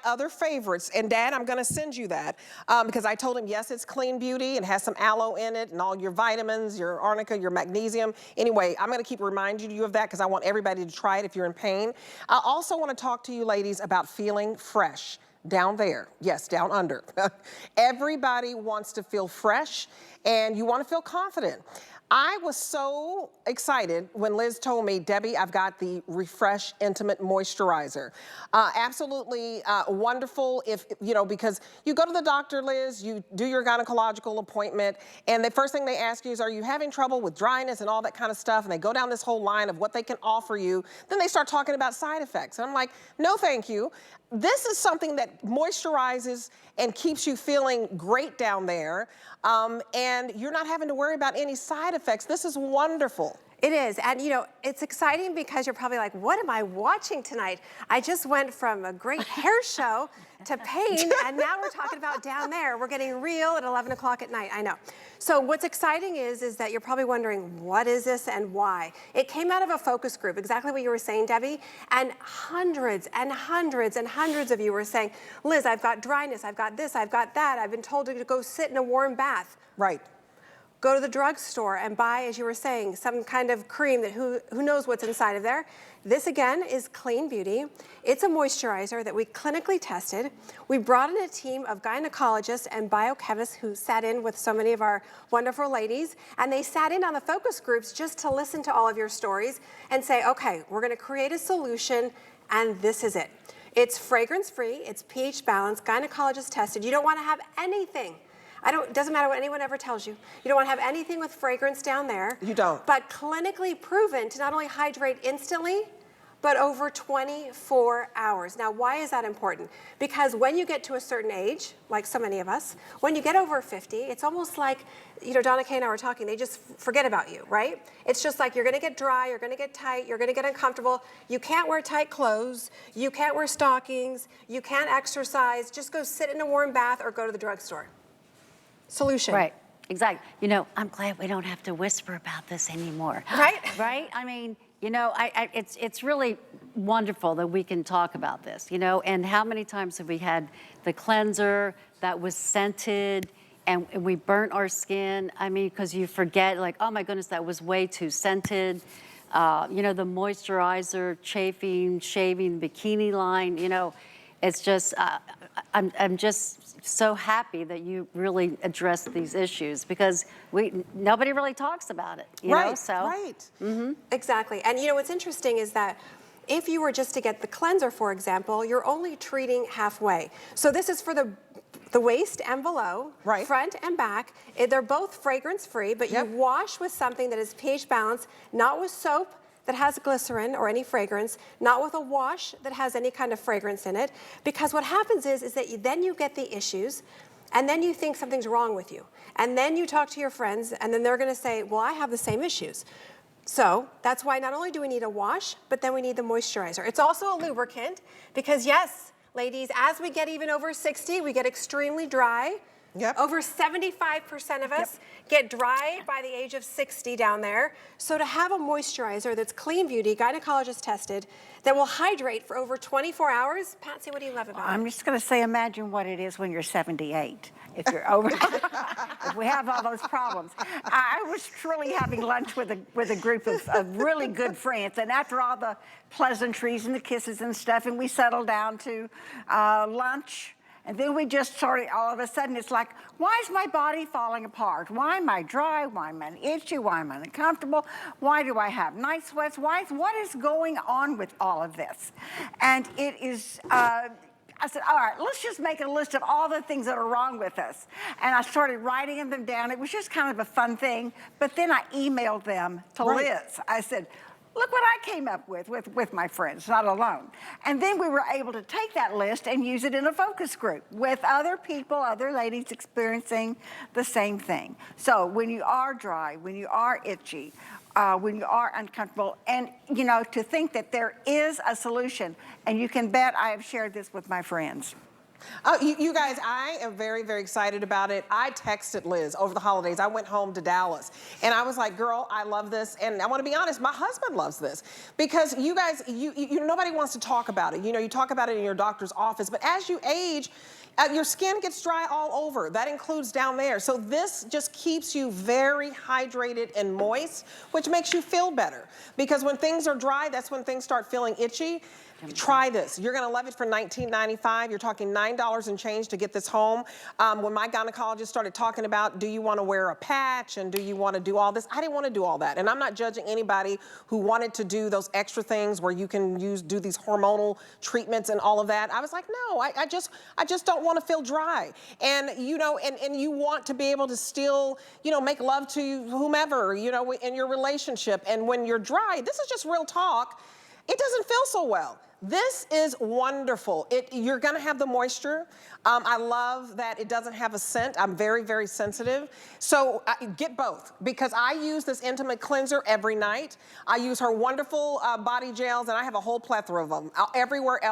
other favorites, and Dad, I'm gonna send you that because I told him, yes, it's clean beauty and has some aloe in it and all your vitamins, your arnica, your magnesium. Anyway, I'm gonna keep reminding you of that because I want everybody to try it if you're in pain. I also wanna talk to you ladies about feeling fresh. Down there, yes, down under. Everybody wants to feel fresh and you wanna feel confident. I was so excited when Liz told me, Debbie, I've got the Refresh Intimate Moisturizer. Absolutely wonderful if, you know, because you go to the doctor, Liz, you do your gynecological appointment, and the first thing they ask you is, are you having trouble with dryness and all that kind of stuff? And they go down this whole line of what they can offer you. Then they start talking about side effects. And I'm like, no, thank you. This is something that moisturizes and keeps you feeling great down there. And you're not having to worry about any side effects. This is wonderful. It is, and you know, it's exciting because you're probably like, what am I watching tonight? I just went from a great hair show to pain, and now we're talking about down there. We're getting real at 11 o'clock at night, I know. So what's exciting is that you're probably wondering, what is this and why? It came out of a focus group, exactly what you were saying, Debbie, and hundreds and hundreds and hundreds of you were saying, Liz, I've got dryness, I've got this, I've got that, I've been told to go sit in a warm bath. Right. Go to the drugstore and buy, as you were saying, some kind of cream that who knows what's inside of there. This again is Clean Beauty. It's a moisturizer that we clinically tested. We brought in a team of gynecologists and biochemists who sat in with so many of our wonderful ladies, and they sat in on the focus groups just to listen to all of your stories and say, okay, we're gonna create a solution, and this is it. It's fragrance-free, it's pH balanced, gynecologist tested. You don't wanna have anything. It doesn't matter what anyone ever tells you. You don't want to have anything with fragrance down there. You don't. But clinically proven to not only hydrate instantly, but over 24 hours. Now, why is that important? Because when you get to a certain age, like so many of us, when you get over 50, it's almost like, you know, Donna Kay and I were talking, they just forget about you, right? It's just like you're gonna get dry, you're gonna get tight, you're gonna get uncomfortable. You can't wear tight clothes, you can't wear stockings, you can't exercise, just go sit in a warm bath or go to the drugstore. Solution. Right, exactly. You know, I'm glad we don't have to whisper about this anymore. Right? Right? I mean, you know, it's really wonderful that we can talk about this, you know, and how many times have we had the cleanser that was scented and we burnt our skin? I mean, because you forget, like, oh my goodness, that was way too scented. You know, the moisturizer, chafing, shaving, bikini line, you know, it's just, I'm just so happy that you really addressed these issues because nobody really talks about it, you know, so. Right, Mm-hmm. Exactly, and you know, what's interesting is that if you were just to get the cleanser, for example, you're only treating halfway. So this is for the waist and below, right, front and back. They're both fragrance-free, but you wash with something that is pH balanced, not with soap that has glycerin or any fragrance, not with a wash that has any kind of fragrance in it, because what happens is that then you get the issues, and then you think something's wrong with you. And then you talk to your friends, and then they're gonna say, well, I have the same issues. So that's why not only do we need a wash, but then we need the moisturizer. It's also a lubricant, because yes, ladies, as we get even over 60, we get extremely dry. Yep. Over 75% of us get dry by the age of 60 down there. So to have a moisturizer that's Clean Beauty, gynecologist tested, that will hydrate for over 24 hours, Patsy, what do you love about it? I'm just going to say, imagine what it is when you're 78. If you're over, if we have all those problems. I was truly having lunch with a group of really good friends, and after all the pleasantries and the kisses and stuff, and we settled down to lunch. And then we just started, all of a sudden, it's like, why is my body falling apart? Why am I dry? Why am I itchy? Why am I uncomfortable? Why do I have night sweats? What is going on with all of this? And it is, I said, all right, let's just make a list of all the things that are wrong with us. And I started writing them down. It was just kind of a fun thing. But then I emailed them to Liz. I said, look what I came up with my friends, not alone. And then we were able to take that list and use it in a focus group with other people, other ladies experiencing the same thing. So when you are dry, when you are itchy, when you are uncomfortable, and you know, to think that there is a solution, and you can bet I have shared this with my friends. You guys, I am very, very excited about it. I texted Liz over the holidays. I went home to Dallas and I was like, girl, I love this. And I want to be honest, my husband loves this because you guys, nobody wants to talk about it. You know, you talk about it in your doctor's office, but as you age, your skin gets dry all over. That includes down there. So this just keeps you very hydrated and moist, which makes you feel better. Because when things are dry, that's when things start feeling itchy. Try this. You're going to love it for $19.95. You're talking $9 and change to get this home. When my gynecologist started talking about, do you want to wear a patch and do you want to do all this? I didn't want to do all that. And I'm not judging anybody who wanted to do those extra things where you can do these hormonal treatments and all of that. I was like, no, I just don't want to feel dry. And, you know, and you want to be able to still, you know, make love to whomever, you know, in your relationship. And when you're dry, this is just real talk, it doesn't feel so well. This is wonderful. You're gonna have the moisture. I love that it doesn't have a scent. I'm very, very sensitive. So get both because I use this intimate cleanser every night. I use her wonderful body gels and I have a whole plethora of them everywhere else.